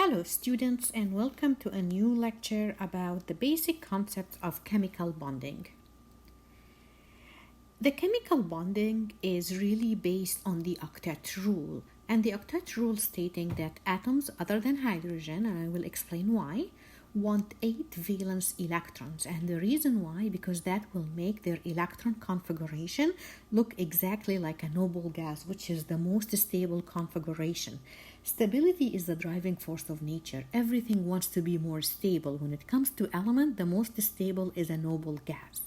Hello students, and welcome to a new lecture about the basic concepts of chemical bonding. The chemical bonding is really based on the Octet Rule, and the Octet Rule stating that atoms other than hydrogen, and I will explain why, want 8 valence electrons. And the reason why, because that will make their electron configuration look exactly like a noble gas, which is the most stable configuration. Stability is the driving force of nature. Everything wants to be more stable. When it comes to element, the most stable is a noble gas.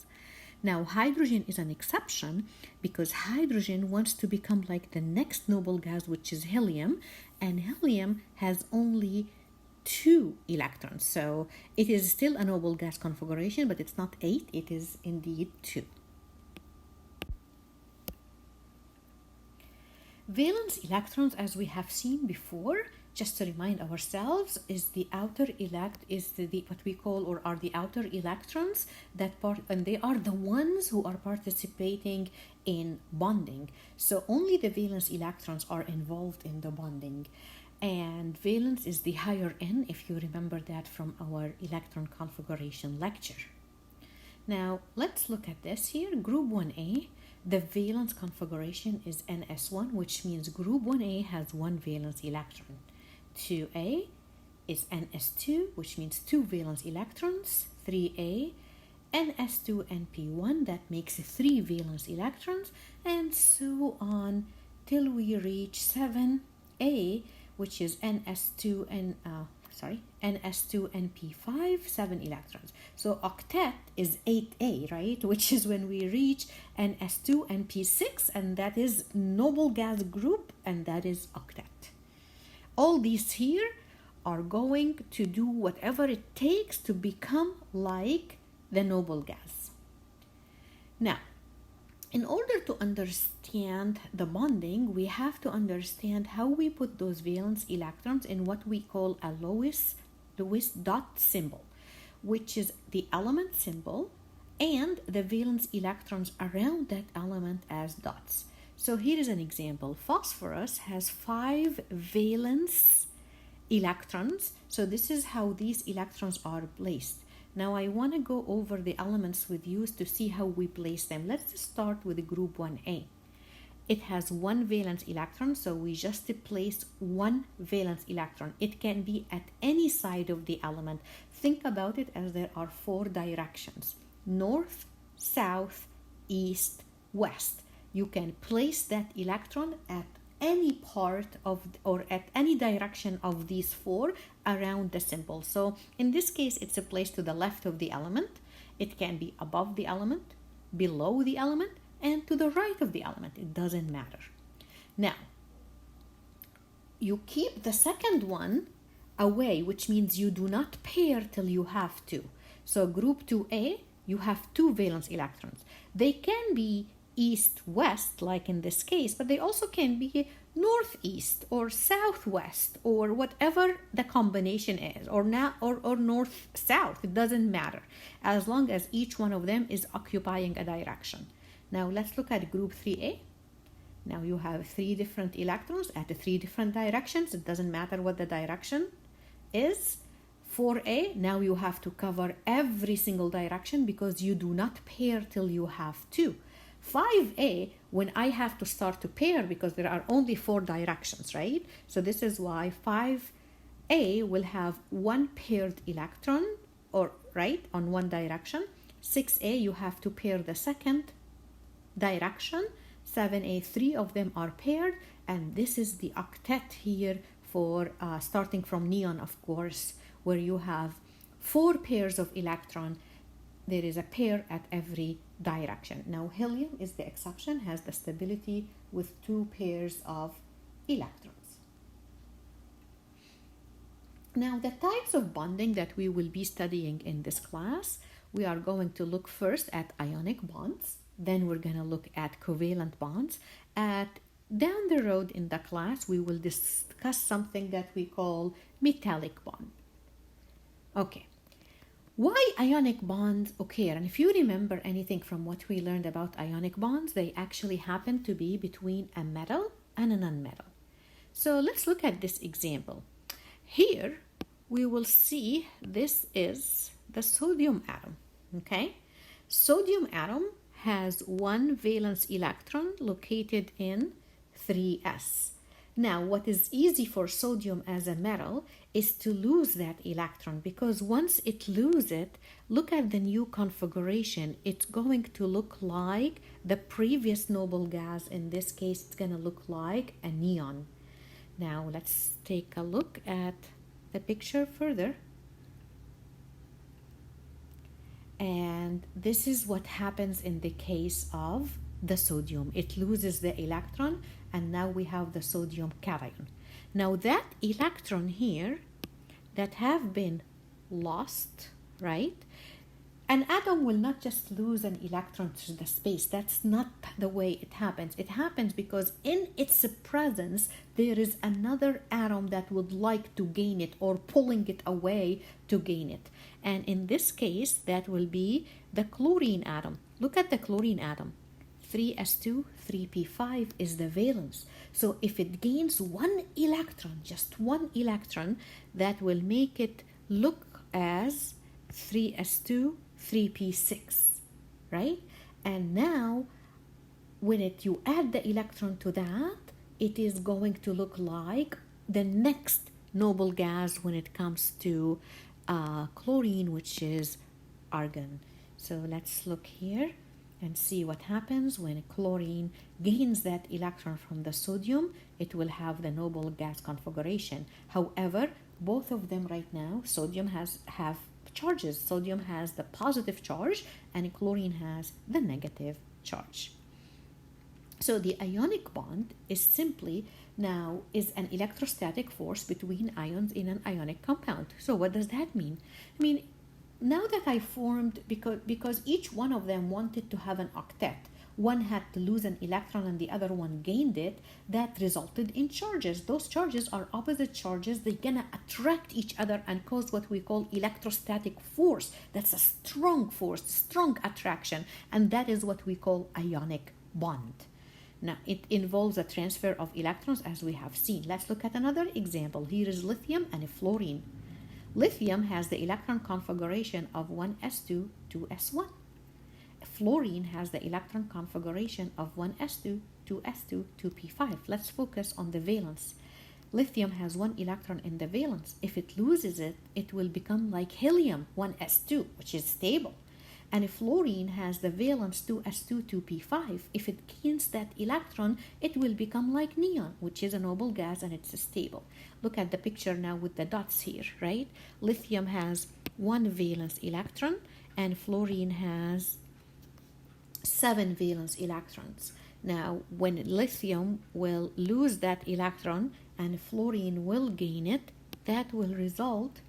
Now, hydrogen is an exception because hydrogen wants to become like the next noble gas, which is helium, and helium has only 2 electrons. So it is still a noble gas configuration, but it's not 8, it is indeed 2. Valence electrons, as we have seen before, just to remind ourselves, is the outer what we call or are the outer electrons and they are the ones who are participating in bonding. So only the valence electrons are involved in the bonding. And valence is the higher N, if you remember that from our electron configuration lecture. Now, let's look at this here. Group 1A, the valence configuration is NS1, which means group 1A has 1 valence electron. 2A is NS2, which means 2 valence electrons. 3A, NS2NP1, that makes 3 valence electrons, and so on till we reach 7A, which is NS2NP5, 7 electrons. So octet is 8A, right? Which is when we reach NS2NP6, and that is noble gas group, and that is octet. All these here are going to do whatever it takes to become like the noble gas. Now, in order to understand the bonding, we have to understand how we put those valence electrons in what we call a Lewis dot symbol, which is the element symbol and the valence electrons around that element as dots. So here is an example. Phosphorus has 5 valence electrons. So this is how these electrons are placed. Now I want to go over the elements with you to see how we place them. Let's start with group 1A. It has 1 valence electron, so we just place 1 valence electron. It can be at any side of the element. Think about it as there are 4 directions: north, south, east, west. You can place that electron at any part of or at any direction of these 4 around the symbol. So in this case, it's a place to the left of the element. It can be above the element, below the element, and to the right of the element. It doesn't matter. Now, you keep the second one away, which means you do not pair till you have to. So group 2A, you have 2 valence electrons. They can be east-west, like in this case, but they also can be northeast or southwest or whatever the combination is, or north-south. It doesn't matter, as long as each one of them is occupying a direction. Now let's look at group 3A. Now you have 3 different electrons at 3 different directions. It doesn't matter what the direction is. 4A, now you have to cover every single direction because you do not pair till you have to. 5A, when I have to start to pair because there are only 4 directions, right? So this is why 5A will have 1 paired electron, or right, on 1 direction. 6A, you have to pair the second direction. 7A, 3 of them are paired, and this is the octet here for starting from neon, of course, where you have 4 pairs of electron. There is a pair at every direction. Now helium is the exception, has the stability with 2 pairs of electrons. Now the types of bonding that we will be studying in this class, we are going to look first at ionic bonds, then we're going to look at covalent bonds. Down the road in the class, we will discuss something that we call metallic bond. Okay. Why ionic bonds occur? And if you remember anything from what we learned about ionic bonds, they actually happen to be between a metal and a nonmetal. So let's look at this example. Here we will see this is the sodium atom, okay? Sodium atom has one valence electron located in 3s. Now, what is easy for sodium as a metal is to lose that electron, because once it loses it, look at the new configuration. It's going to look like the previous noble gas. In this case, it's going to look like a neon. Now, let's take a look at the picture further. And this is what happens in the case of the sodium. It loses the electron, and now we have the sodium cation. Now that electron here that have been lost, right? An atom will not just lose an electron to the space. That's not the way it happens. It happens because in its presence, there is another atom that would like to gain it or pulling it away to gain it. And in this case, that will be the chlorine atom. Look at the chlorine atom. 3s2, 3p5 is the valence. So if it gains one electron, just one electron, that will make it look as 3s2, 3p6, right? And now, when you add the electron to that, it is going to look like the next noble gas when it comes to chlorine, which is argon. So let's look here and see what happens when chlorine gains that electron from the sodium. It will have the noble gas configuration. However, both of them right now, sodium have charges. Sodium has the positive charge and chlorine has the negative charge. So the ionic bond is simply now is an electrostatic force between ions in an ionic compound. So what does that mean? I mean, now that I formed, because each one of them wanted to have an octet, one had to lose an electron and the other one gained it, that resulted in charges. Those charges are opposite charges. They're gonna attract each other and cause what we call electrostatic force. That's a strong force, strong attraction, and that is what we call ionic bond. Now, it involves a transfer of electrons, as we have seen. Let's look at another example. Here is lithium and fluorine. Lithium has the electron configuration of 1s2, 2s1. Fluorine has the electron configuration of 1s2, 2s2, 2p5. Let's focus on the valence. Lithium has one electron in the valence. If it loses it, it will become like helium, 1s2, which is stable. And fluorine has the valence 2s2, 2p5. If it gains that electron, it will become like neon, which is a noble gas and it's stable. Look at the picture now with the dots here, right? Lithium has one valence electron and fluorine has 7 valence electrons. Now, when lithium will lose that electron and fluorine will gain it, that will result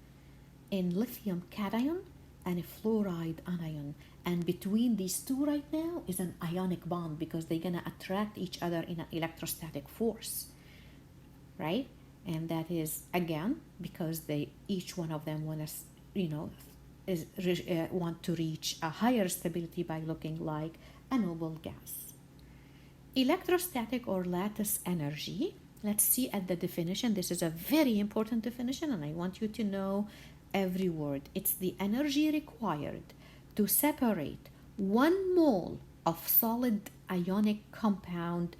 in lithium cation and fluoride anion. And between these two right now is an ionic bond because they're going to attract each other in an electrostatic force, right? And that is, again, because each one of them want to reach a higher stability by looking like a noble gas. Electrostatic or lattice energy. Let's see at the definition. This is a very important definition and I want you to know every word. It's the energy required to separate 1 mole of solid ionic compound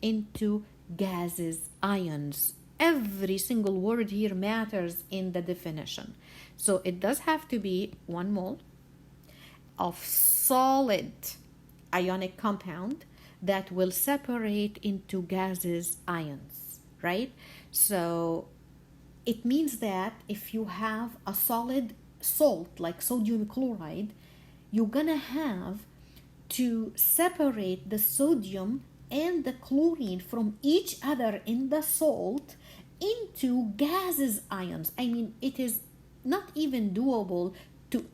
into gases, ions. Every single word here matters in the definition. So it does have to be 1 mole of solid ionic compound that will separate into gases, ions, right? So it means that if you have a solid salt like sodium chloride, you're gonna have to separate the sodium and the chlorine from each other in the salt into gases, ions. I mean, it is not even doable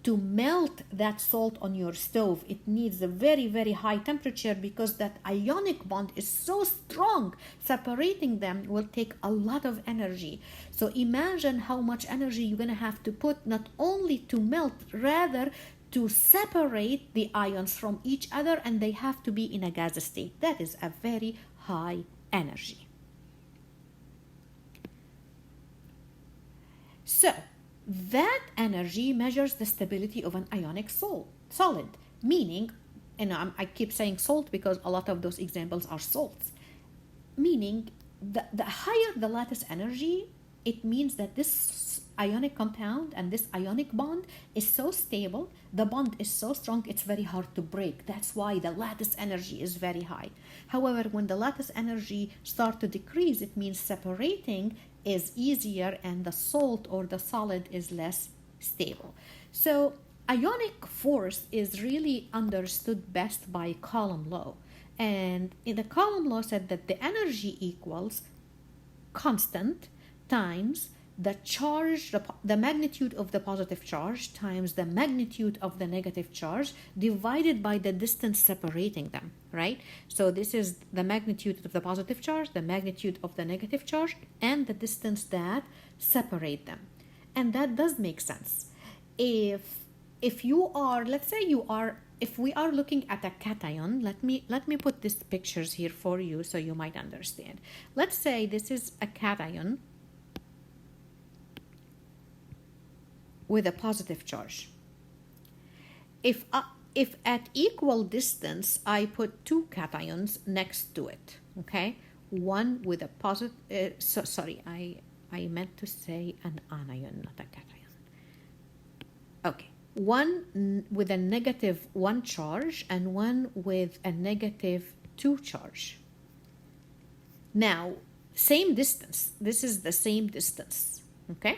to melt that salt on your stove. It needs a very, very high temperature because that ionic bond is so strong. Separating them will take a lot of energy. So imagine how much energy you're going to have to put not only to melt, rather to separate the ions from each other, and they have to be in a gas state. That is a very high energy. So that energy measures the stability of an ionic solid, meaning, and I keep saying salt because a lot of those examples are salts, meaning the higher the lattice energy, it means that this ionic compound and this ionic bond is so stable, the bond is so strong, it's very hard to break. That's why the lattice energy is very high. However, when the lattice energy starts to decrease, it means separating is easier and the salt or the solid is less stable. So ionic force is really understood best by Coulomb law. And in the Coulomb law said that the energy equals constant times the charge, the magnitude of the positive charge times the magnitude of the negative charge divided by the distance separating them, right? So this is the magnitude of the positive charge, the magnitude of the negative charge, and the distance that separate them. And that does make sense. If you are, let's say you are, if we are looking at a cation, let me put these pictures here for you so you might understand. Let's say this is a cation with a positive charge. If at equal distance I put two cations next to it, okay, one with a positive, I meant to say an anion, not a cation. Okay, one with a -1 charge and one with a -2 charge. Now, same distance. This is the same distance, okay?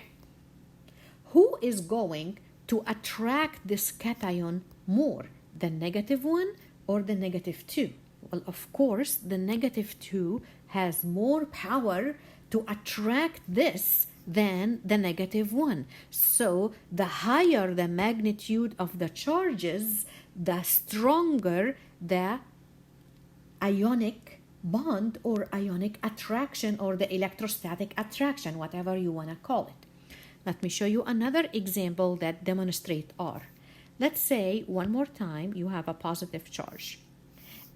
Who is going to attract this cation more, the -1 or the -2? Well, of course, the -2 has more power to attract this than the -1. So the higher the magnitude of the charges, the stronger the ionic bond or ionic attraction or the electrostatic attraction, whatever you want to call it. Let me show you another example that demonstrates R. Let's say one more time you have a positive charge.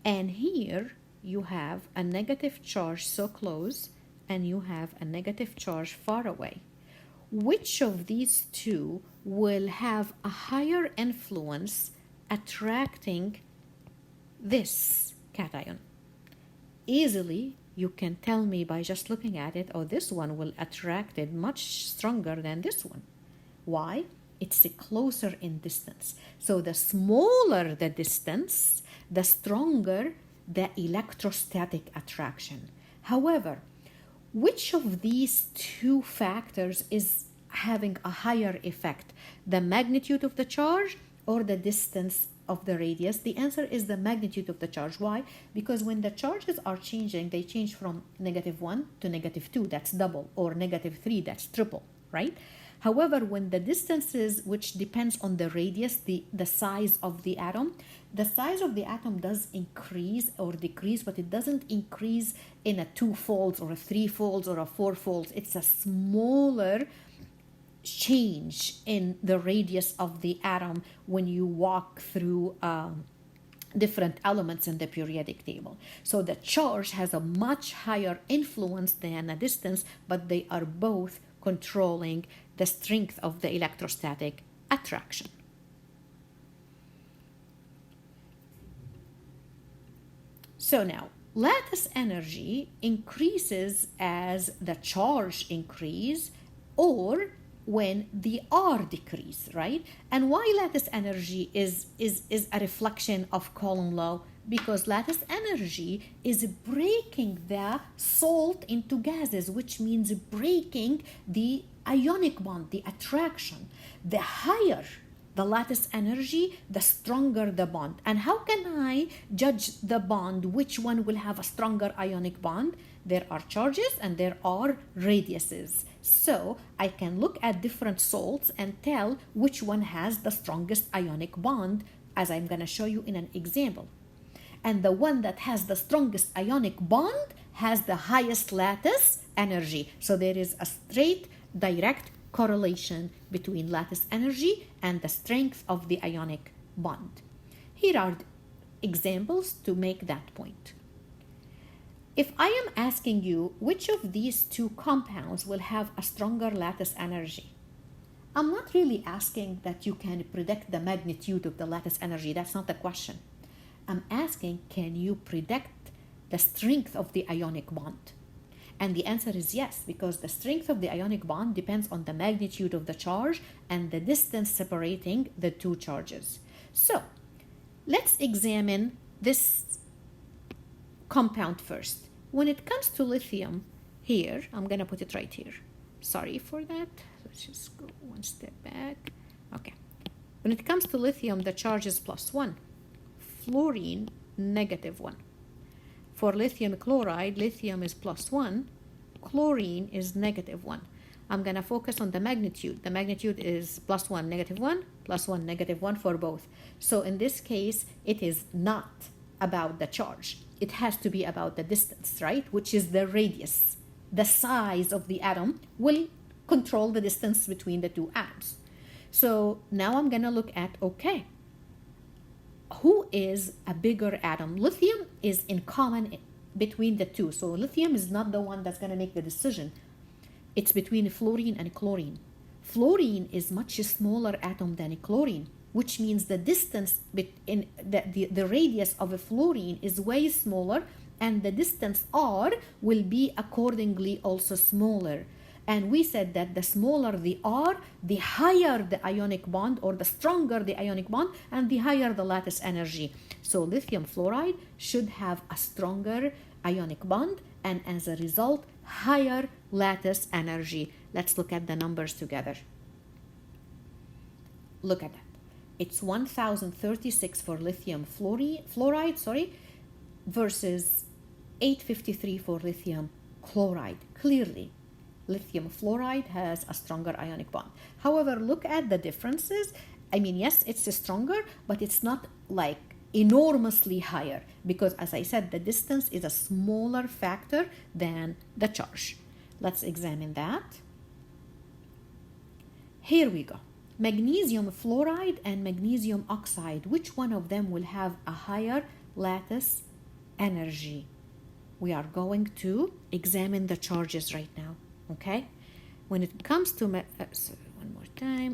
And here you have a negative charge so close and you have a negative charge far away. Which of these two will have a higher influence attracting this cation? Easily, you can tell me by just looking at it, oh, this one will attract it much stronger than this one. Why? It's closer in distance. So the smaller the distance, the stronger the electrostatic attraction. However, which of these two factors is having a higher effect? The magnitude of the charge or the distance of the radius? The answer is the magnitude of the charge. Why? Because when the charges are changing, they change from -1 to -2, that's double, or -3, that's triple, right? However, when the distances, which depends on the radius, the size of the atom, the size of the atom does increase or decrease, but it doesn't increase in a 2 folds or a 3 folds or a 4 folds. It's a smaller change in the radius of the atom when you walk through different elements in the periodic table. So the charge has a much higher influence than a distance, but they are both controlling the strength of the electrostatic attraction. So now, lattice energy increases as the charge increase or when the R decrease, right? And why lattice energy is a reflection of Coulomb law? Because lattice energy is breaking the salt into gases, which means breaking the ionic bond, the attraction. The higher the lattice energy, the stronger the bond. And how can I judge the bond, which one will have a stronger ionic bond? There are charges and there are radiuses. So I can look at different salts and tell which one has the strongest ionic bond, as I'm going to show you in an example. And the one that has the strongest ionic bond has the highest lattice energy. So there is a straight, direct correlation between lattice energy and the strength of the ionic bond. Here are examples to make that point. If I am asking you which of these two compounds will have a stronger lattice energy, I'm not really asking that you can predict the magnitude of the lattice energy. That's not the question. I'm asking, can you predict the strength of the ionic bond? And the answer is yes, because the strength of the ionic bond depends on the magnitude of the charge and the distance separating the two charges. So let's examine this compound first. When it comes to lithium, here, I'm going to put it right here. Sorry for that. Let's just go one step back. Okay. When it comes to lithium, the charge is +1. Fluorine, -1. For lithium chloride, lithium is +1. Chlorine is -1. I'm going to focus on the magnitude. The magnitude is +1, -1, +1, -1 for both. So in this case, it is not about the charge. It has to be about the distance, right? Which is the radius. The size of the atom will control the distance between the two atoms. So now I'm going to look at, okay, who is a bigger atom? Lithium is in common between the two. So lithium is not the one that's going to make the decision. It's between fluorine and chlorine. Fluorine is much smaller atom than chlorine, which means the distance in the radius of a fluorine is way smaller, and the distance r will be accordingly also smaller. And we said that the smaller the r, the higher the ionic bond, or the stronger the ionic bond, and the higher the lattice energy. So lithium fluoride should have a stronger ionic bond, and as a result, higher lattice energy. Let's look at the numbers together. Look at that. It's 1036 for lithium fluoride, versus 853 for lithium chloride. Clearly, lithium fluoride has a stronger ionic bond. However, look at the differences. I mean, yes, it's stronger, but it's not like enormously higher, because as I said, the distance is a smaller factor than the charge. Let's examine that. Here we go. Magnesium fluoride and magnesium oxide, which one of them will have a higher lattice energy? We are going to examine the charges right now, okay? When it comes to,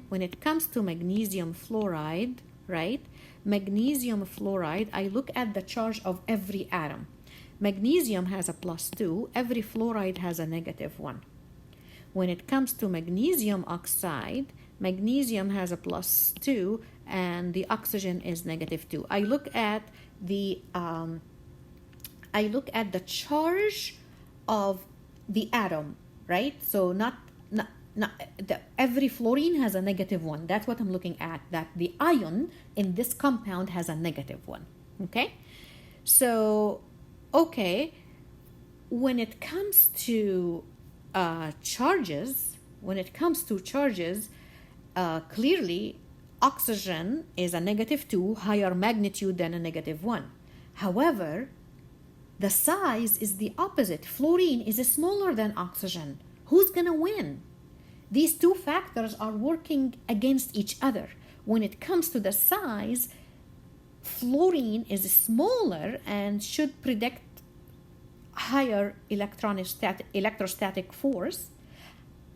when it comes to magnesium fluoride, right? Magnesium fluoride, I look at the charge of every atom. Magnesium has a +2, every fluoride has a -1. When it comes to magnesium oxide, magnesium has a +2 and the oxygen is -2. I look at the charge of the atom, right? So every fluorine has a -1. That's what I'm looking at, that the ion in this compound has a -1, okay? So, okay, when it comes to charges, clearly oxygen is a -2, higher magnitude than a -1. However, the size is the opposite. Fluorine is smaller than oxygen. Who's going to win? These two factors are working against each other. When it comes to the size, fluorine is smaller and should predict higher electrostatic force.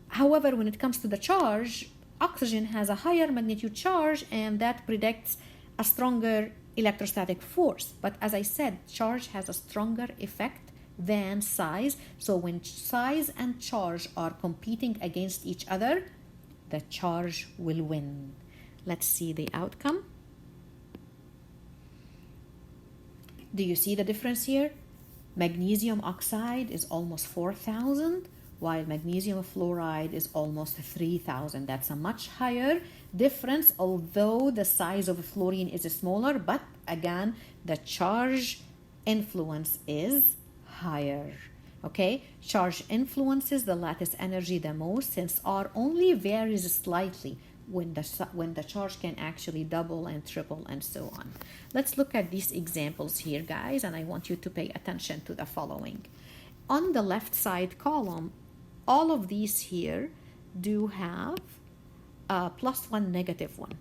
However, when it comes to the charge, oxygen has a higher magnitude charge, and that predicts a stronger electrostatic force. But as I said, charge has a stronger effect than size. So when size and charge are competing against each other, the charge will win. Let's see the outcome. Do you see the difference here? Magnesium oxide is almost 4,000, while magnesium fluoride is almost 3,000. That's a much higher difference, although the size of fluorine is smaller, but again, the charge influence is higher. Okay, charge influences the lattice energy the most, since R only varies slightly when the charge can actually double and triple and so on. Let's look at these examples here, guys, and I want you to pay attention to the following. On the left side column, all of these here do have +1, -1.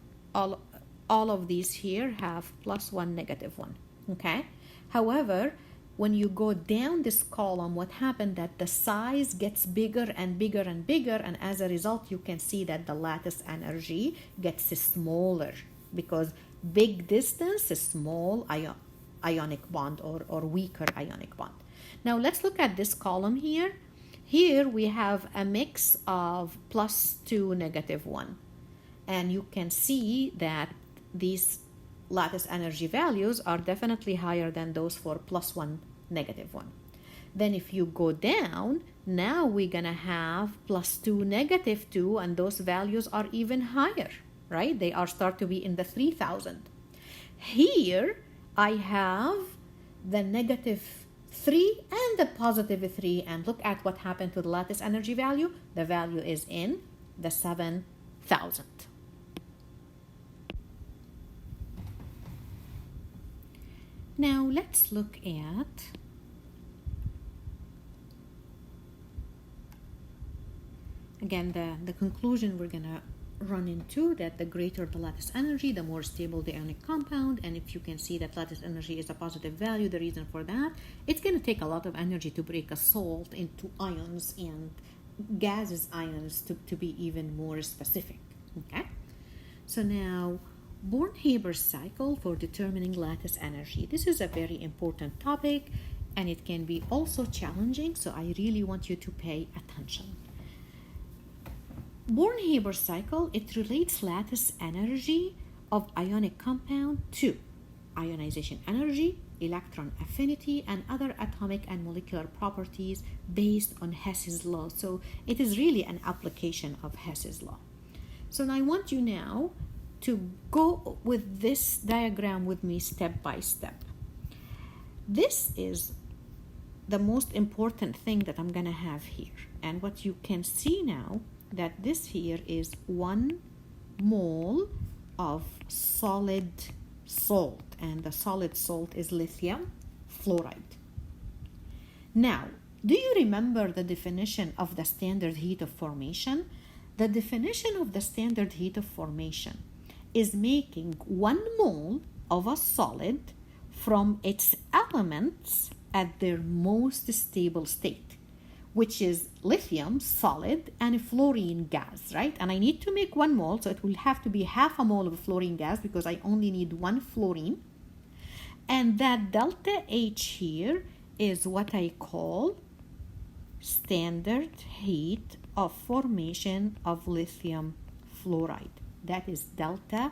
All of these here have +1, -1. Okay. However, when you go down this column, what happened that the size gets bigger and bigger and bigger, and as a result, you can see that the lattice energy gets smaller because big distance is small ionic bond or weaker ionic bond. Now let's look at this column here. Here we have a mix of +2, -1. And you can see that these lattice energy values are definitely higher than those for +1, -1. Then if you go down, now we're gonna have +2, -2, and those values are even higher, right? They are start to be in the 3000. Here I have the -3 and the +3, and look at what happened to the lattice energy value. The value is in the 7000. Now let's look at again the conclusion we're gonna run into, that the greater the lattice energy, the more stable the ionic compound. And if you can see that lattice energy is a positive value, the reason for that, it's going to take a lot of energy to break a salt into ions and gases ions to be even more specific. Okay, so now Born-Haber's cycle for determining lattice energy. This is a very important topic and it can be also challenging, so I really want you to pay attention. Born-Haber cycle, it relates lattice energy of ionic compound to ionization energy, electron affinity, and other atomic and molecular properties based on Hess's law. So it is really an application of Hess's law. So I want you now to go with this diagram with me step by step. This is the most important thing that I'm going to have here. And what you can see now, that this here is 1 mole of solid salt, and the solid salt is lithium fluoride. Now, do you remember the definition of the standard heat of formation? The definition of the standard heat of formation is making 1 mole of a solid from its elements at their most stable state, which is lithium solid and fluorine gas, right? And I need to make 1 mole, so it will have to be half a mole of fluorine gas because I only need 1 fluorine. And that delta H here is what I call standard heat of formation of lithium fluoride. That is delta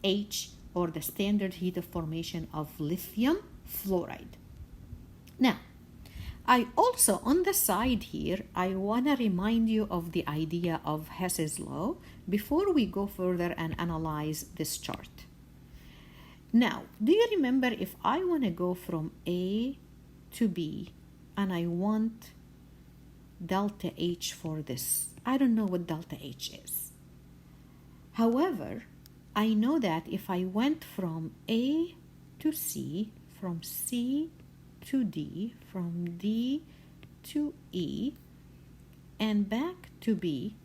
H, or the standard heat of formation of lithium fluoride. Now, I also, on the side here, I want to remind you of the idea of Hess's law before we go further and analyze this chart. Now, do you remember if I want to go from A to B and I want delta H for this? I don't know what delta H is. However, I know that if I went from A to C, from C to D, from D to E, and back to B,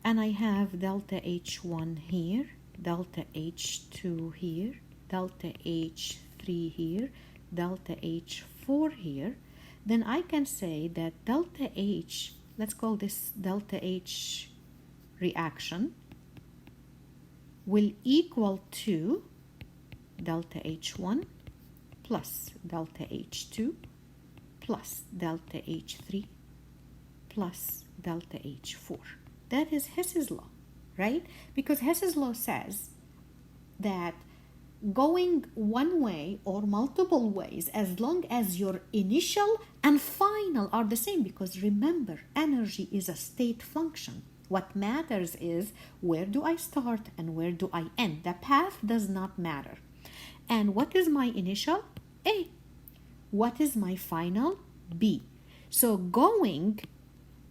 and I have delta H1 here, delta H2 here, delta H3 here, delta H4 here, then I can say that delta H, let's call this delta H reaction, will equal to delta H1 plus delta H2 plus delta H3 plus delta H4. That is Hess's law, right? Because Hess's law says that going one way or multiple ways, as long as your initial and final are the same, because remember, energy is a state function. What matters is where do I start and where do I end. The path does not matter. And what is my initial? A. What is my final? B. So going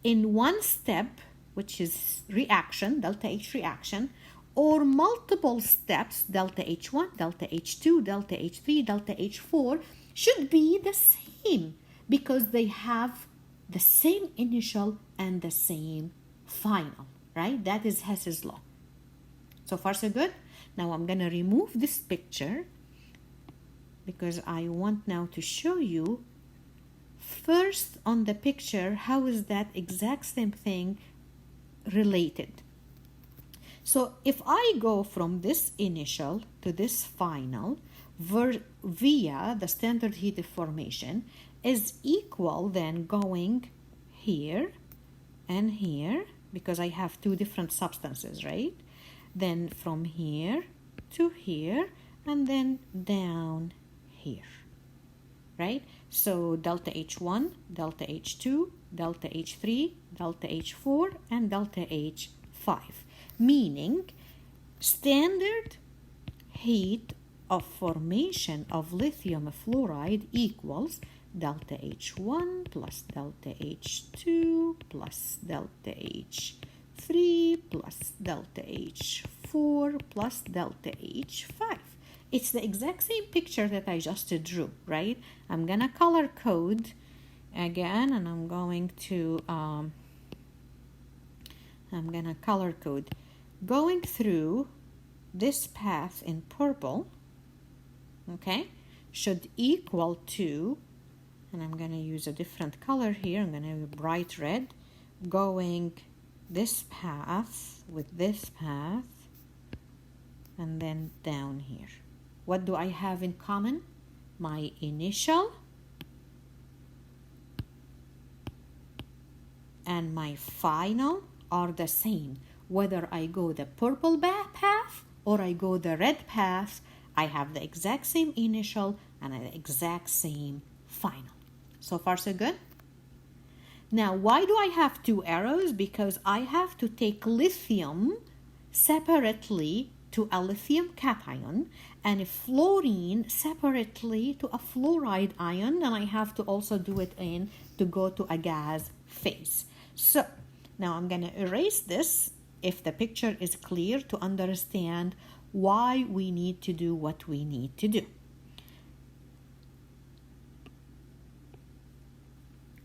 in one step, which is reaction, delta H reaction, or multiple steps, delta H1, delta H2, delta H3, delta H4, should be the same because they have the same initial and the same final, right? That is Hess's law. So far so good. Now I'm going to remove this picture because I want now to show you first on the picture, how is that exact same thing related? So if I go from this initial to this final via the standard heat of formation is equal then going here and here, because I have two different substances, right? Then from here to here and then down here, right? So delta H1, delta H2, delta H3, delta H4, and delta H5, meaning standard heat of formation of lithium fluoride equals delta H1 plus delta H2 plus delta H3 plus delta H4 plus delta H5. It's the exact same picture that I just drew, right? I'm gonna color code again, and I'm going to color code going through this path in purple, okay, should equal to, and I'm gonna use a different color here, I'm gonna use bright red, going this path with this path and then down here. What do I have in common? My initial and my final are the same. Whether I go the purple path or I go the red path, I have the exact same initial and the exact same final. So far so good? Now, why do I have two arrows? Because I have to take lithium separately to a lithium cation and fluorine separately to a fluoride ion, and I have to also do it to go to a gas phase. So now I'm going to erase this if the picture is clear to understand why we need to do what we need to do.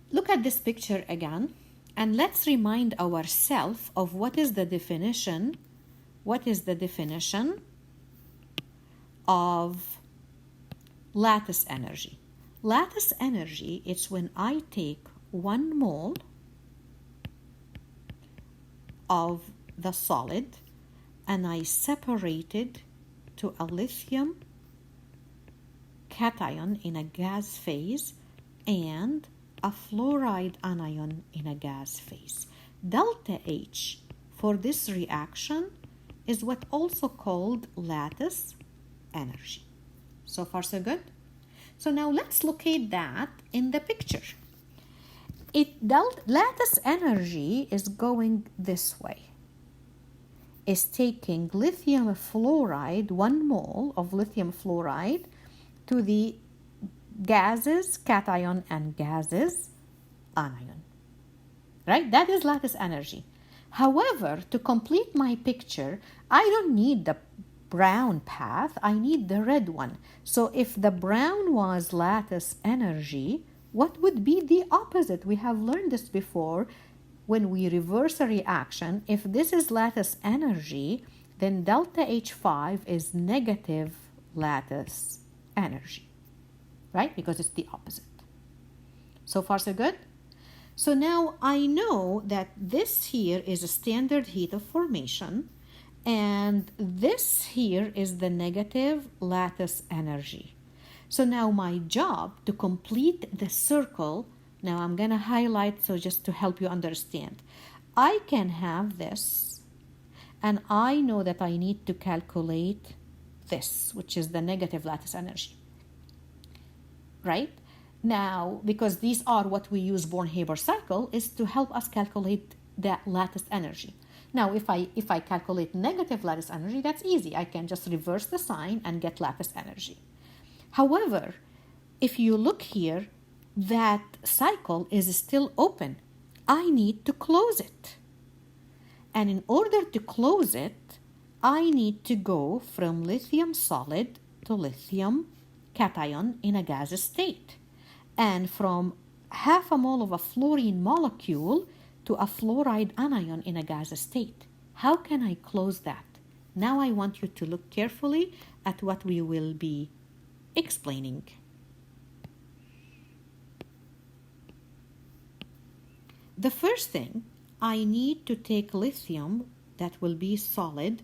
Look at this picture again, and let's remind ourselves of what is the definition of lattice energy. Lattice energy is when I take 1 mole of the solid and I separate it to a lithium cation in a gas phase and a fluoride anion in a gas phase. Delta H for this reaction is what also called lattice energy. So far so good? So now let's locate that in the picture. Lattice energy is going this way. Is taking lithium fluoride, 1 mole of lithium fluoride, to the gases cation and gases anion. Right? That is lattice energy. However, to complete my picture, I don't need the brown path, I need the red one. So if the brown was lattice energy, what would be the opposite? We have learned this before. When we reverse a reaction, if this is lattice energy, then delta H5 is negative lattice energy, right? Because it's the opposite. So far so good? So now I know that this here is a standard heat of formation, and this here is the negative lattice energy. So now my job to complete the circle, now I'm going to highlight so just to help you understand. I can have this, and I know that I need to calculate this, which is the negative lattice energy, right? Now, because these are what we use Born-Haber cycle is to help us calculate the lattice energy. Now, if I calculate negative lattice energy, that's easy. I can just reverse the sign and get lattice energy. However, if you look here, that cycle is still open. I need to close it. And in order to close it, I need to go from lithium solid to lithium cation in a gas state, and from half a mole of a fluorine molecule to a fluoride anion in a gas state. How can I close that? Now I want you to look carefully at what we will be explaining. the first thing, I need to take lithium that will be solid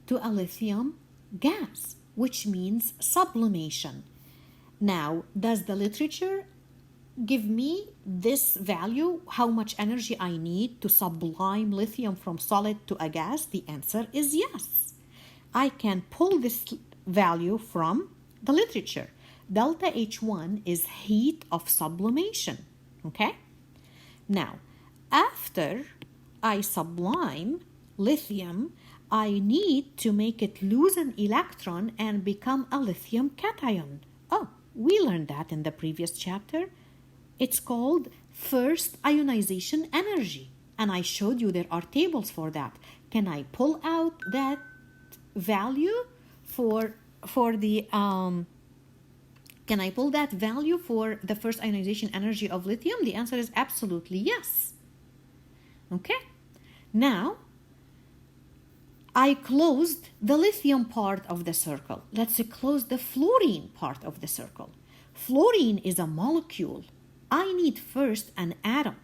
to a lithium gas, which means sublimation. Now, does the literature give me this value, how much energy I need to sublime lithium from solid to a gas? The answer is yes. I can pull this value from the literature. Delta H1 is heat of sublimation, okay? Now, after I sublime lithium, I need to make it lose an electron and become a lithium cation. Oh, we learned that in the previous chapter. It's called first ionization energy. And I showed you there are tables for that. Can I pull out that value for the can I pull that value for the first ionization energy of lithium? The answer is absolutely yes. Okay. Now, I closed the lithium part of the circle. Let's close the fluorine part of the circle. Fluorine is a molecule. I need first an atom.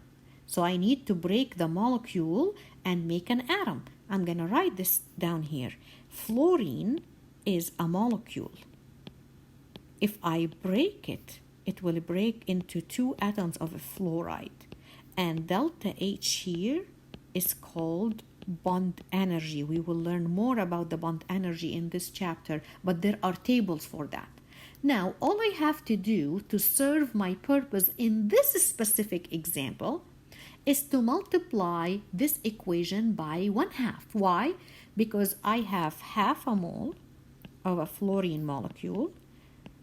So I need to break the molecule and make an atom. I'm going to write this down here. Fluorine is a molecule. If I break it, it will break into 2 atoms of fluoride. And delta H here is called bond energy. We will learn more about the bond energy in this chapter, but there are tables for that. Now, all I have to do to serve my purpose in this specific example is to multiply this equation by 1/2. Why? Because I have half a mole of a fluorine molecule,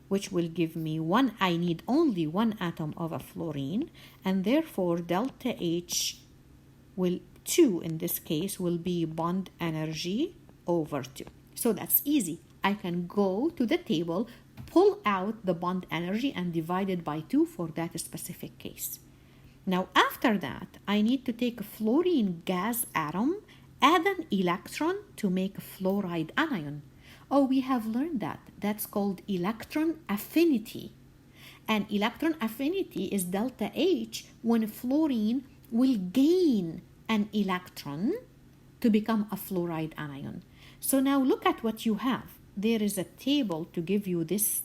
which will give me I need only 1 atom of a fluorine, and therefore delta H will 2 in this case will be bond energy over 2. So that's easy. I can go to the table, pull out the bond energy and divide it by 2 for that specific case. Now after that, I need to take a fluorine gas atom, add an electron to make a fluoride anion. Oh, we have learned that. That's called electron affinity. And electron affinity is delta H when fluorine will gain an electron to become a fluoride anion. So now look at what you have. There is a table to give you this.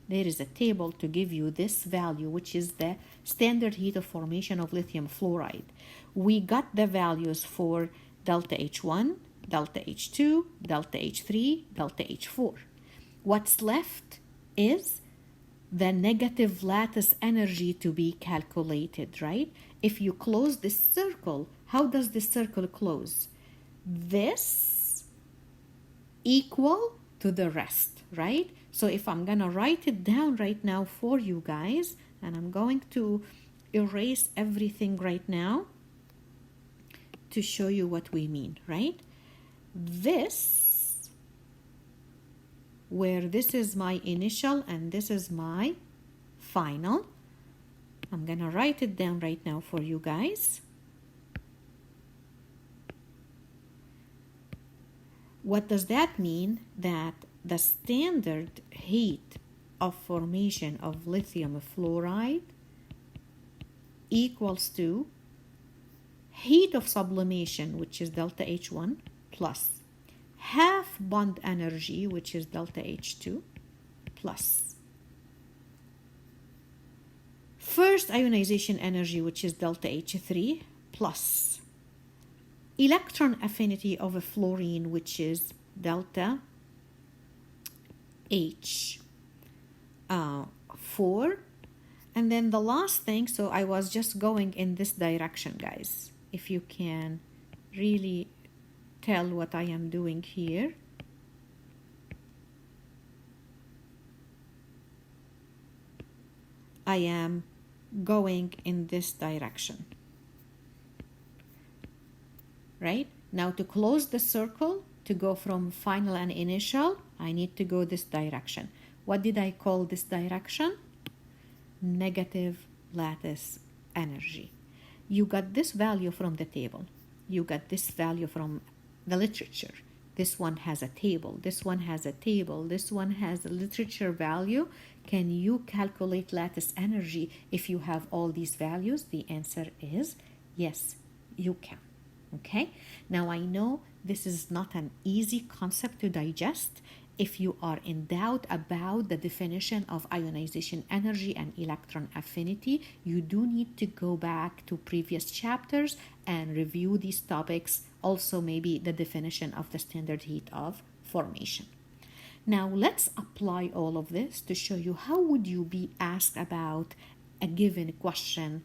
There is a table to give you this value, which is the standard heat of formation of lithium fluoride. We got the values for delta H1, delta H2, delta H3, delta H4. What's left is the negative lattice energy to be calculated, right? If you close this circle, how does this circle close? This equal to the rest, right? So if I'm gonna write it down right now for you guys, and I'm going to erase everything right now to show you what we mean, right? This, where this is my initial and this is my final, I'm gonna write it down right now for you guys. What does that mean? That the standard heat of formation of lithium fluoride equals to heat of sublimation, which is delta H1, plus half bond energy, which is delta H2, plus first ionization energy, which is delta H3, plus electron affinity of a fluorine, which is delta H4. And then the last thing, so I was just going in this direction, guys. If you can really tell what I am doing here. I am going in this direction. Right? Now to close the circle, to go from final and initial, I need to go this direction. What did I call this direction? Negative lattice energy. You got this value from the table. You got this value from the literature. This one has a table. This one has a table. This one has a literature value. Can you calculate lattice energy if you have all these values? The answer is Yes, you can. Okay? Now I know this is not an easy concept to digest. If you are in doubt about the definition of ionization energy and electron affinity, you do need to go back to previous chapters and review these topics. Also, maybe the definition of the standard heat of formation. Now, let's apply all of this to show you how would you be asked about a given question,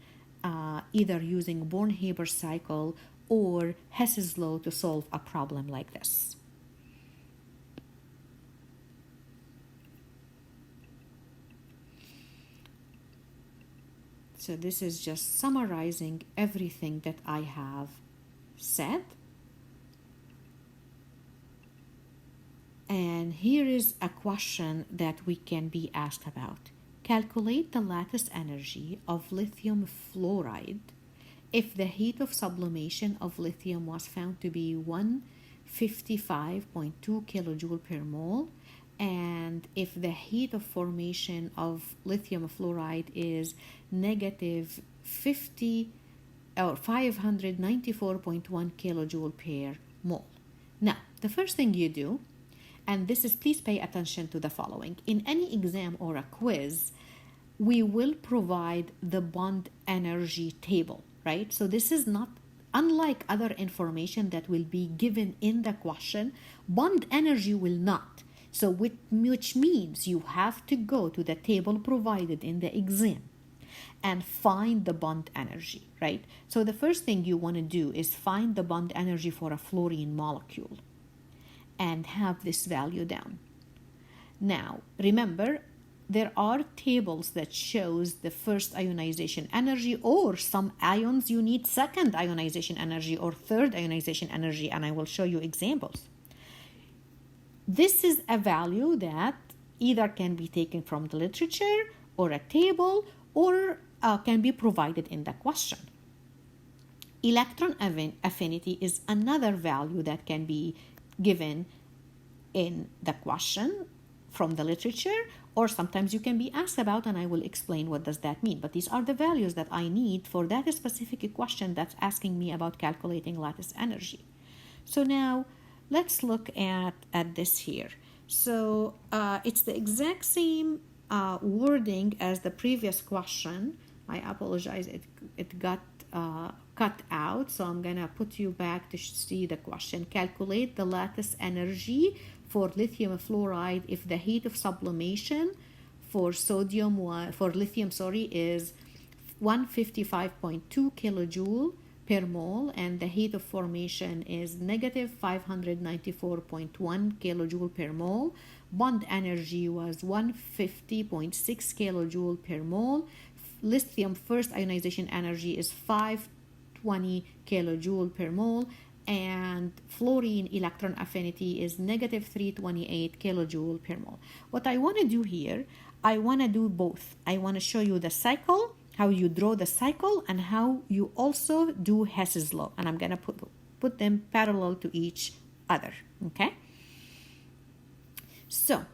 either using Born-Haber cycle or Hess's law to solve a problem like this. So this is just summarizing everything that I have said. And here is a question that we can be asked about. Calculate the lattice energy of lithium fluoride if the heat of sublimation of lithium was found to be 155.2 kilojoule per mole, and if the heat of formation of lithium fluoride is negative 594.1 kilojoule per mole. Now, the first thing you do, and this is, please pay attention to the following. In any exam or a quiz, we will provide the bond energy table, right? So this is not, unlike other information that will be given in the question, bond energy will not. So which means you have to go to the table provided in the exam and find the bond energy, right? So the first thing you want to do is find the bond energy for a fluorine molecule and have this value down. Now, remember, there are tables that shows the first ionization energy, or some ions you need second ionization energy or third ionization energy, and I will show you examples. This is a value that either can be taken from the literature or a table, or can be provided in the question. Electron affinity is another value that can be given in the question from the literature, or sometimes you can be asked about, and I will explain what does that mean. But these are the values that I need for that specific question that's asking me about calculating lattice energy. So now let's look at this here. So it's the exact same wording as the previous question. I apologize, it got cut out, so I'm gonna put you back to see the question. Calculate the lattice energy for lithium fluoride if the heat of sublimation for lithium is 155.2 kilojoule per mole, and the heat of formation is negative 594.1 kilojoule per mole. Bond energy was 150.6 kilojoule per mole. Lithium first ionization energy is 520 kilojoule per mole, and fluorine electron affinity is negative 328 kilojoule per mole. What I want to do here, I want to do both. I want to show you the cycle, how you draw the cycle, and how you also do Hess's law. And I'm going to put them parallel to each other, okay? So,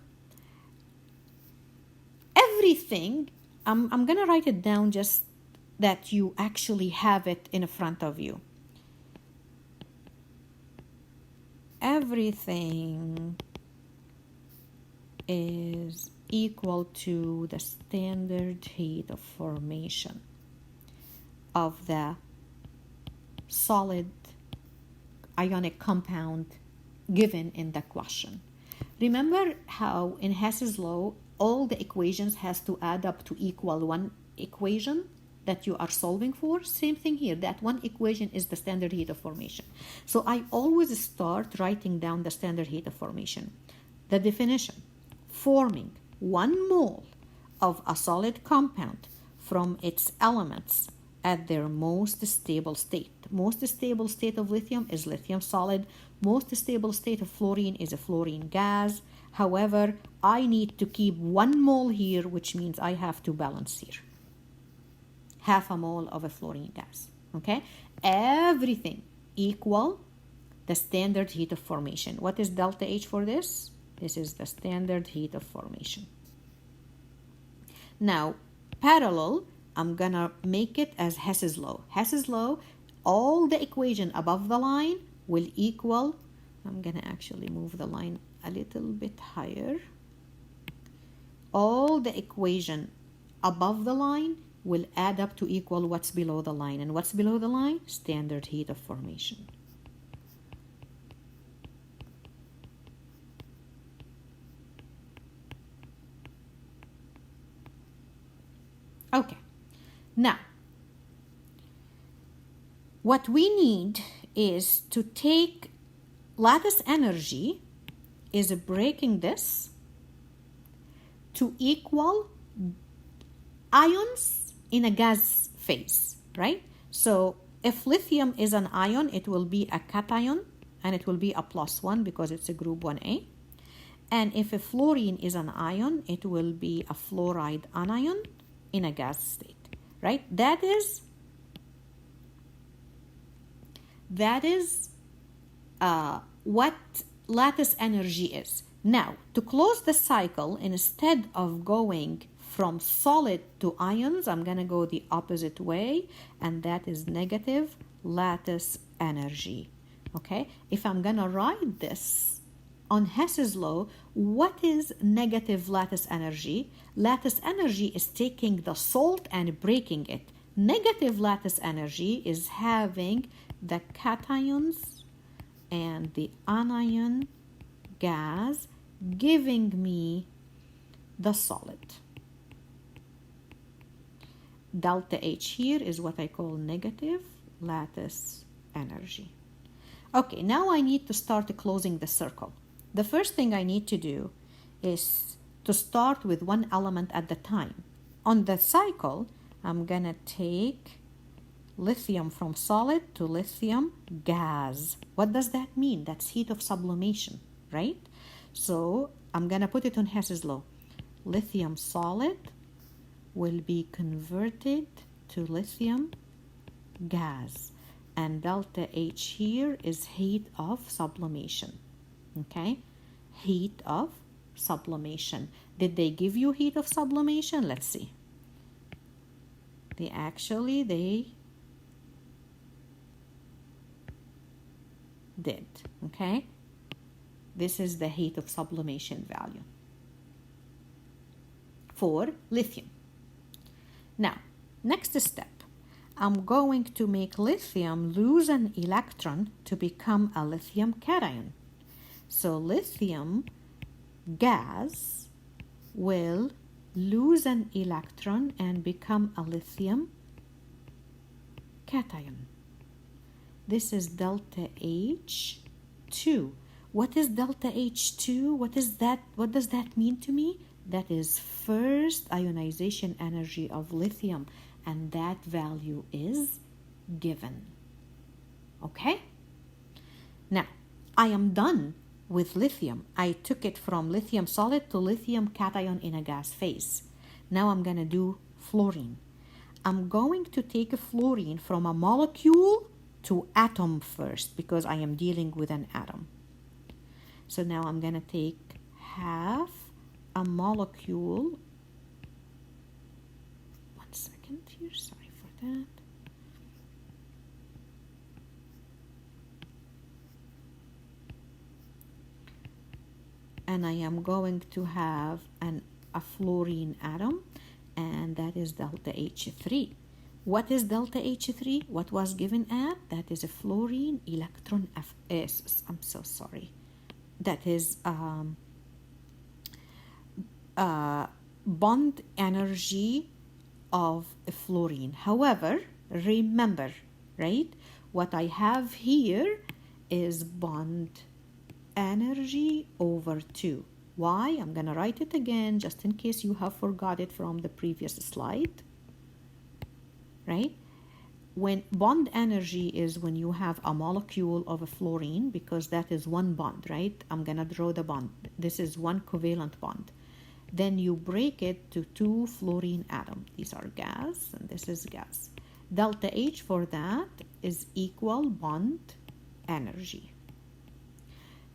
everything, I'm going to write it down just that you actually have it in front of you. Everything is equal to the standard heat of formation of the solid ionic compound given in the question. Remember how in Hess's law, all the equations has to add up to equal one equation that you are solving for? Same thing here. That one equation is the standard heat of formation. So I always start writing down the standard heat of formation. The definition: forming 1 mole of a solid compound from its elements at their most stable state. Most stable state of lithium is lithium solid. Most stable state of fluorine is a fluorine gas. However, I need to keep 1 mole here, which means I have to balance here. Half a mole of a fluorine gas, okay? Everything equal the standard heat of formation. What is delta H for this? This is the standard heat of formation. Now, parallel, I'm gonna make it as Hess's law. Hess's law, all the equation above the line will equal, I'm going to actually move the line a little bit higher. All the equation above the line will add up to equal what's below the line. And what's below the line? Standard heat of formation. Okay, now what we need is to take lattice energy is breaking this to equal ions in a gas phase, right? So if lithium is an ion, it will be a cation and it will be a +1 because it's a group 1A. And if a fluorine is an ion, it will be a fluoride anion in a gas state, right? That is what lattice energy is. Now, to close the cycle, instead of going from solid to ions, I'm going to go the opposite way, and that is negative lattice energy. Okay? If I'm going to write this on Hess's law, what is negative lattice energy? Lattice energy is taking the salt and breaking it. Negative lattice energy is having the cations and the anion gas giving me the solid. Delta H here is what I call negative lattice energy. Okay, now I need to start closing the circle. The first thing I need to do is to start with one element at the time. On the cycle, I'm gonna take lithium from solid to lithium gas. What does that mean? That's heat of sublimation, right? So I'm gonna put it on Hess's law. Lithium solid will be converted to lithium gas, and delta H here is heat of sublimation. Okay, heat of sublimation. Did they give you heat of sublimation? Let's see. They did. Okay, this is the heat of sublimation value for lithium. Now, next step, I'm going to make lithium lose an electron to become a lithium cation. So lithium gas will lose an electron and become a lithium cation. This is delta H2. What is delta H2? What is that? What does that mean to me? That is first ionization energy of lithium, and that value is given. Okay? Now, I am done with lithium. I took it from lithium solid to lithium cation in a gas phase. Now I'm going to do fluorine. I'm going to take a fluorine from a molecule to atom first because I am dealing with an atom. So now I'm going to take half a molecule. 1 second here, sorry for that. And I am going to have a fluorine atom, and that is delta H3. What is delta H3? What was given at? That is a fluorine electron I'm so sorry. That is bond energy of a fluorine. However, remember, right? What I have here is bond energy over 2. Why? I'm going to write it again just in case you have forgot it from the previous slide. Right? When bond energy is when you have a molecule of a fluorine, because that is one bond, right? I'm going to draw the bond. This is one covalent bond. Then you break it to 2 fluorine atoms. These are gas, and this is gas. Delta H for that is equal bond energy.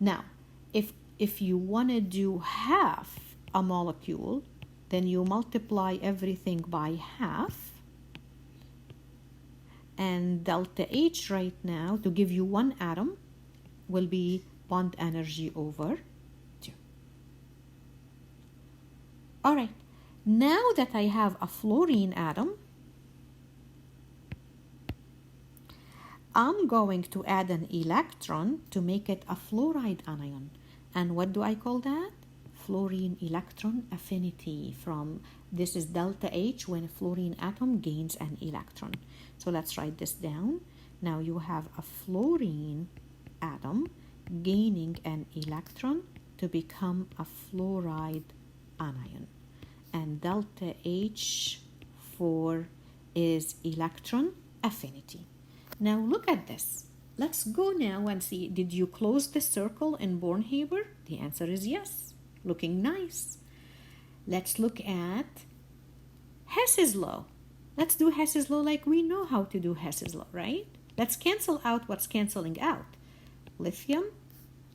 Now, if you want to do half a molecule, then you multiply everything by half, And delta H right now, to give you one atom, will be bond energy over 2. All right, now that I have a fluorine atom, I'm going to add an electron to make it a fluoride anion. And what do I call that? Fluorine electron affinity. From this is delta H when a fluorine atom gains an electron. So let's write this down. Now you have a fluorine atom gaining an electron to become a fluoride anion. And delta H4 is electron affinity. Now look at this. Let's go now and see, did you close the circle in Bornhaber? The answer is yes. Looking nice. Let's look at Hess's law. Let's do Hess's law like we know how to do Hess's law, right? Let's cancel out what's canceling out. Lithium,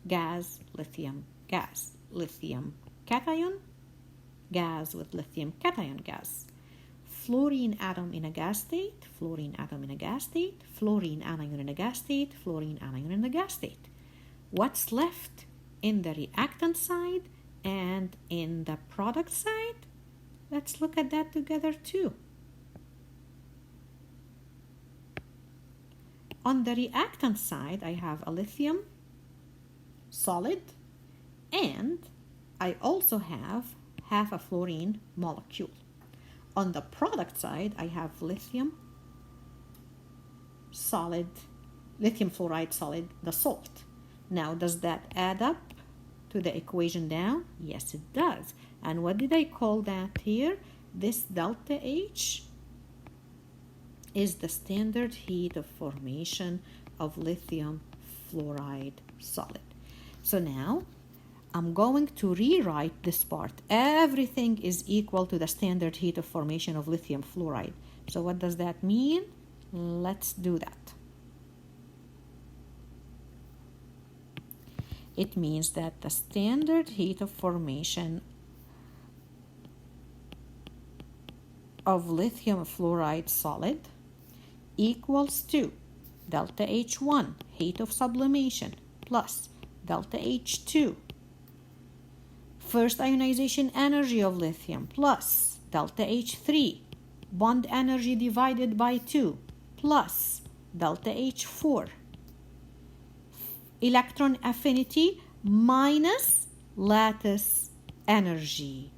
gas, lithium, gas. Lithium cation, gas with lithium cation gas. Fluorine atom in a gas state, fluorine atom in a gas state, fluorine anion in a gas state, fluorine anion in a gas state. What's left in the reactant side and in the product side? Let's look at that together too. On the reactant side, I have a lithium solid, and I also have half a fluorine molecule. On the product side, I have lithium solid, lithium fluoride solid, the salt. Now, does that add up to the equation down? Yes, it does. And what did I call that here? This delta H is the standard heat of formation of lithium fluoride solid. So now, I'm going to rewrite this part. Everything is equal to the standard heat of formation of lithium fluoride. So what does that mean? Let's do that. It means that the standard heat of formation of lithium fluoride solid equals to delta H1, heat of sublimation, plus delta H2, first ionization energy of lithium, plus delta H3, bond energy divided by 2, plus delta H4, electron affinity minus lattice energy.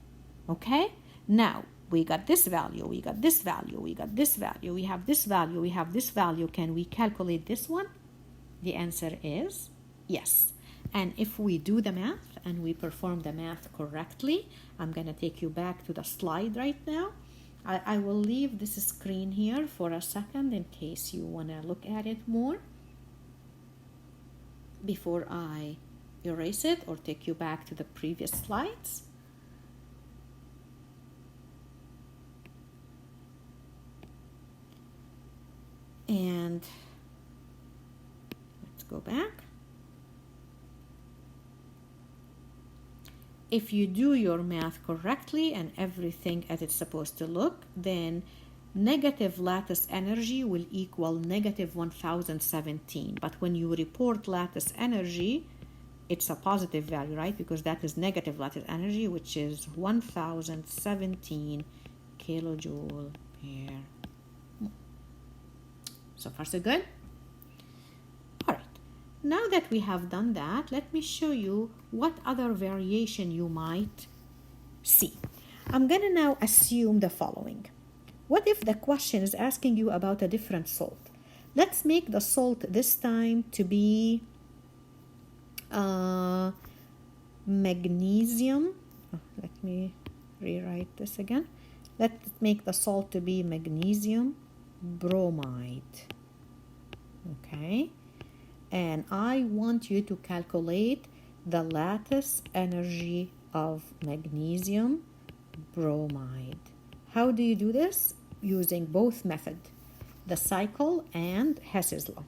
Okay? Now, we got this value, we got this value, we got this value, we have this value, we have this value. Can we calculate this one? The answer is yes. And if we do the math and we perform the math correctly, I'm going to take you back to the slide right now. I will leave this screen here for a second in case you want to look at it more before I erase it or take you back to the previous slides. And let's go back. If you do your math correctly and everything as it's supposed to look, then negative lattice energy will equal negative 1017. But when you report lattice energy, it's a positive value, right? Because that is negative lattice energy, which is 1017 kilojoule per mole. So far, so good? All right. Now that we have done that, let me show you what other variation you might see. I'm going to now assume the following. What if the question is asking you about a different salt? Let's make the salt this time to be magnesium. Let me rewrite this again. Let's make the salt to be magnesium bromide. Okay. And I want you to calculate the lattice energy of magnesium bromide. How do you do this? Using both methods, the cycle and Hess's law.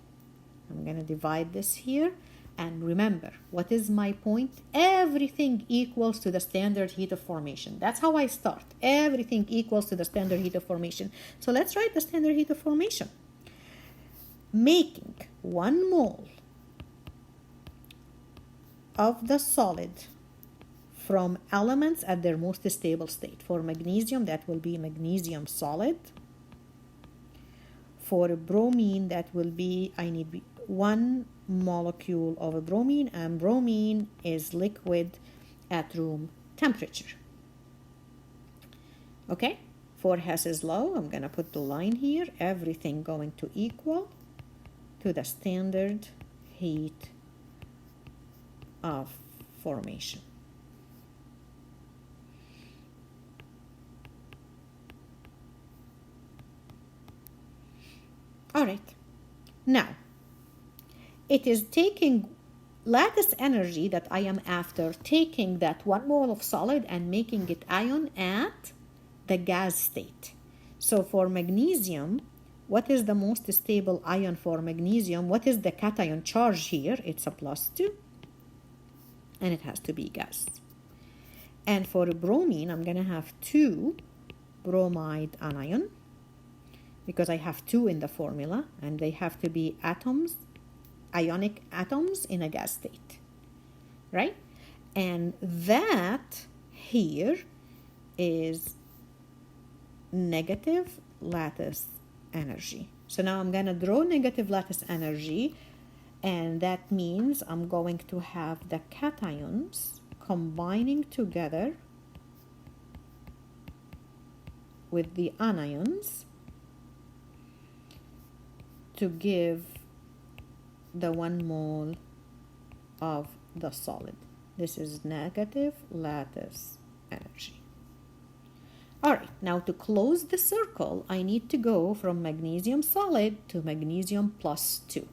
I'm going to divide this here. And remember, what is my point? Everything equals to the standard heat of formation. That's how I start. Everything equals to the standard heat of formation. So let's write the standard heat of formation. making 1 mole of the solid from elements at their most stable state. For magnesium, that will be magnesium solid. For bromine, that will be, I need 1 molecule of a bromine, and bromine is liquid at room temperature. Okay, for Hess's law, I'm going to put the line here, everything going to equal to the standard heat of formation. All right, now it is taking lattice energy that I am after, taking that 1 mole of solid and making it ion at the gas state. So for magnesium, what is the most stable ion for magnesium? What is the cation charge here? It's a +2, and it has to be gas. And for bromine, I'm going to have 2 bromide anion, because I have 2 in the formula, and they have to be atoms, ionic atoms in a gas state, right? And that here is negative lattice energy. So now I'm going to draw negative lattice energy, and that means I'm going to have the cations combining together with the anions to give the 1 mole of the solid. This is negative lattice energy. All right, now to close the circle, I need to go from magnesium solid to magnesium +2.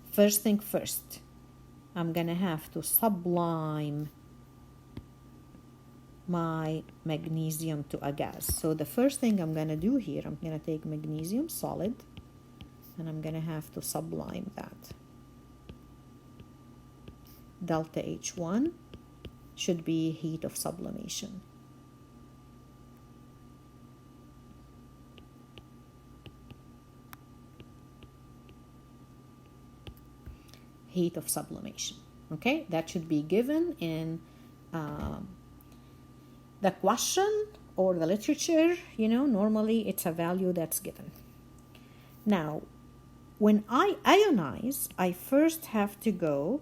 First thing first, I'm going to have to sublime my magnesium to a gas. So the first thing I'm going to do here, I'm going to take magnesium solid, and I'm going to have to sublime that. Delta H1 should be heat of sublimation. Heat of sublimation. Okay, that should be given in the question or the literature. You know, normally it's a value that's given. Now, when I ionize, I first have to go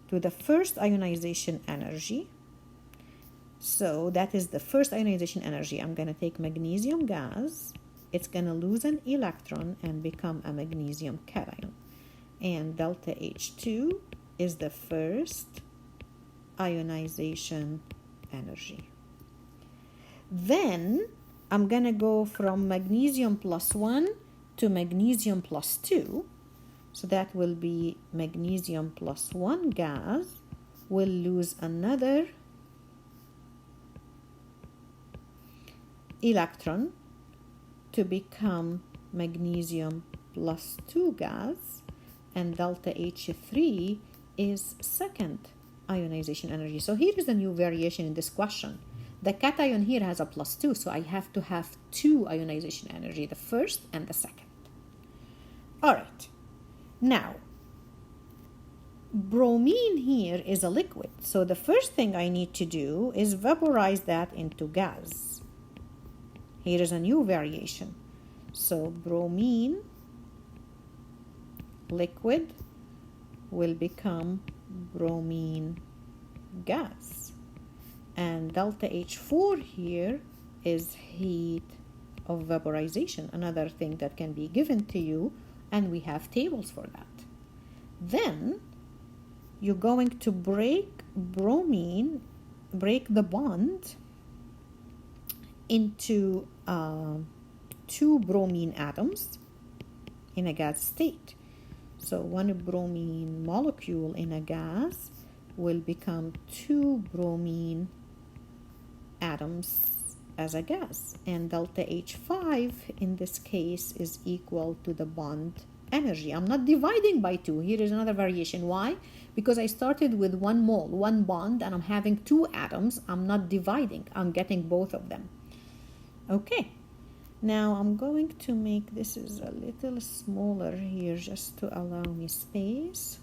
to the first ionization energy. So that is the first ionization energy. I'm going to take magnesium gas. It's going to lose an electron and become a magnesium cation. And delta H2 is the first ionization energy. Then I'm going to go from magnesium +1 to magnesium +2. So that will be magnesium +1 gas will lose another electron to become magnesium +2 gas, and delta H3 is second ionization energy. So here is a new variation in this question. The cation here has a +2, so I have to have 2 ionization energy, the first and the second. All right. Now, bromine here is a liquid, so the first thing I need to do is vaporize that into gas. Here is a new variation. So bromine liquid will become bromine gas. And delta H4 here is heat of vaporization, another thing that can be given to you, and we have tables for that. Then you're going to break the bond into 2 bromine atoms in a gas state. So 1 bromine molecule in a gas will become 2 bromine atoms as a gas, and delta H5 in this case is equal to the bond energy. I'm not dividing by 2. Here is another variation. Why? Because I started with 1 mole, 1 bond, and I'm having 2 atoms. I'm not dividing. I'm getting both of them. Okay. Now I'm going to make this is a little smaller here just to allow me space.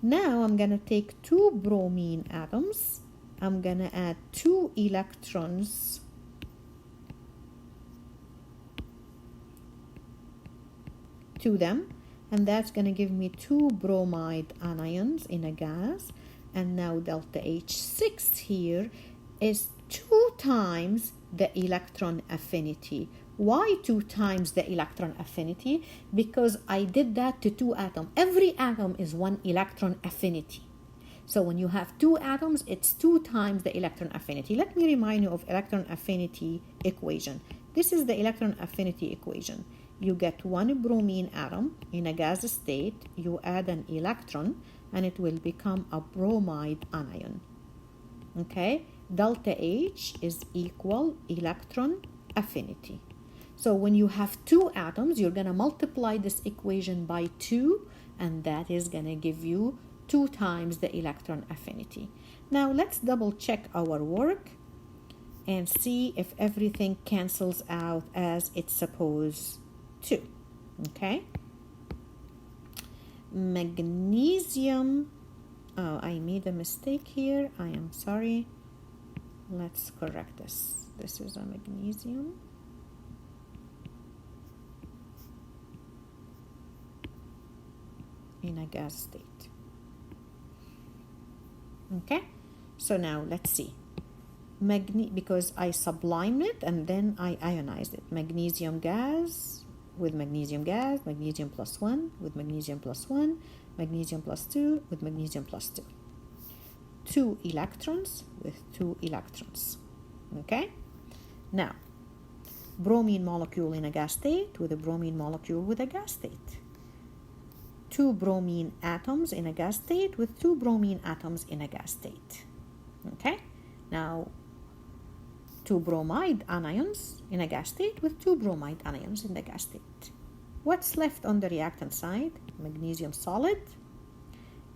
Now I'm going to take 2 bromine atoms. I'm going to add 2 electrons to them, and that's going to give me 2 bromide anions in a gas. And now delta H6 here is 2 times the electron affinity. Why 2 times the electron affinity? Because I did that to 2 atoms. Every atom is 1 electron affinity. So when you have 2 atoms, it's 2 times the electron affinity. Let me remind you of electron affinity equation. This is the electron affinity equation. You get 1 bromine atom in a gas state, you add an electron, and it will become a bromide anion. Okay? Delta H is equal electron affinity. So when you have 2 atoms, you're going to multiply this equation by 2, and that is going to give you 2 times the electron affinity. Now let's double check our work and see if everything cancels out as it's supposed to. Okay? Magnesium. Oh, I made a mistake here. I am sorry. Let's correct this. This is a magnesium. In a gas state. Okay? So now let's see. Because I sublimed it and then I ionized it. Magnesium gas with magnesium gas, magnesium plus 1 with magnesium plus 1, magnesium plus 2 with magnesium plus 2. 2 electrons with 2 electrons. Okay? Now, bromine molecule in a gas state with a bromine molecule with a gas state. 2 bromine atoms in a gas state with 2 bromine atoms in a gas state. Okay? Now, 2 bromide anions in a gas state with 2 bromide anions in the gas state. What's left on the reactant side? Magnesium solid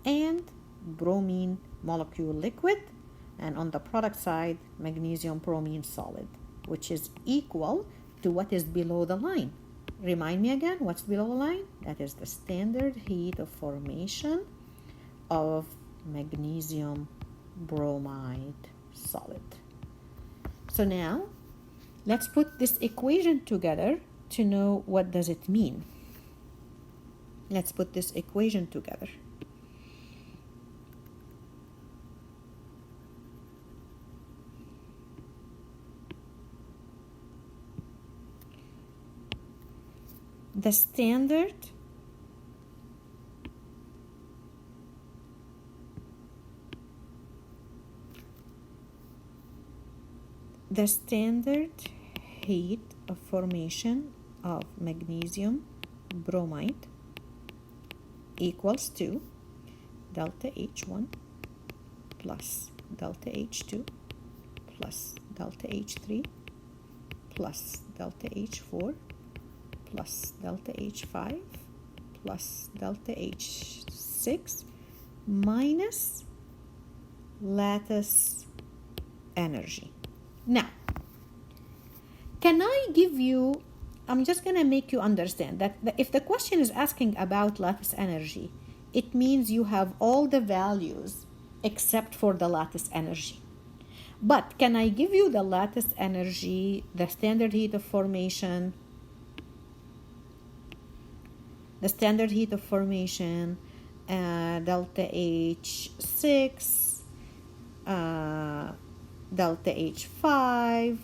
and bromine molecule liquid, and on the product side, magnesium bromine solid, which is equal to what is below the line. Remind me again, what's below the line? That is the standard heat of formation of magnesium bromide solid. So now, let's put this equation together to know what does it mean. Let's put this equation together. The standard heat of formation of magnesium bromide equals to delta H1 plus delta H2 plus delta H3 plus delta H4 plus delta H5 plus delta H6 minus lattice energy. Now, can I give you, I'm just going to make you understand that if the question is asking about lattice energy, it means you have all the values except for the lattice energy. But can I give you the lattice energy, the standard heat of formation, delta H6, delta H5,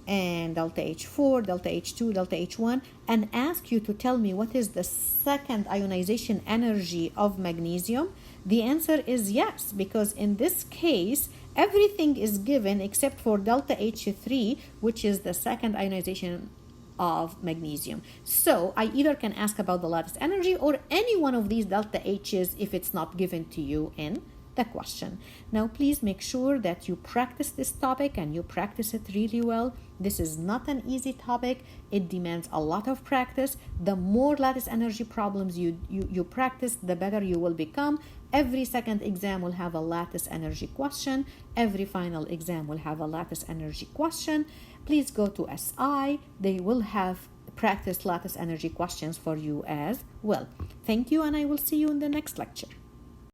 and delta H4, delta H2, delta H1, and ask you to tell me what is the second ionization energy of magnesium? The answer is yes, because in this case, everything is given except for delta H3, which is the second ionization of magnesium. So I either can ask about the lattice energy or any one of these delta H's if it's not given to you in the question. Now, please make sure that you practice this topic and you practice it really well. This is not an easy topic. It demands a lot of practice. The more lattice energy problems you practice, the better you will become. Every second exam will have a lattice energy question. Every final exam will have a lattice energy question. Please go to SI. They will have practice lattice energy questions for you as well. Thank you, and I will see you in the next lecture.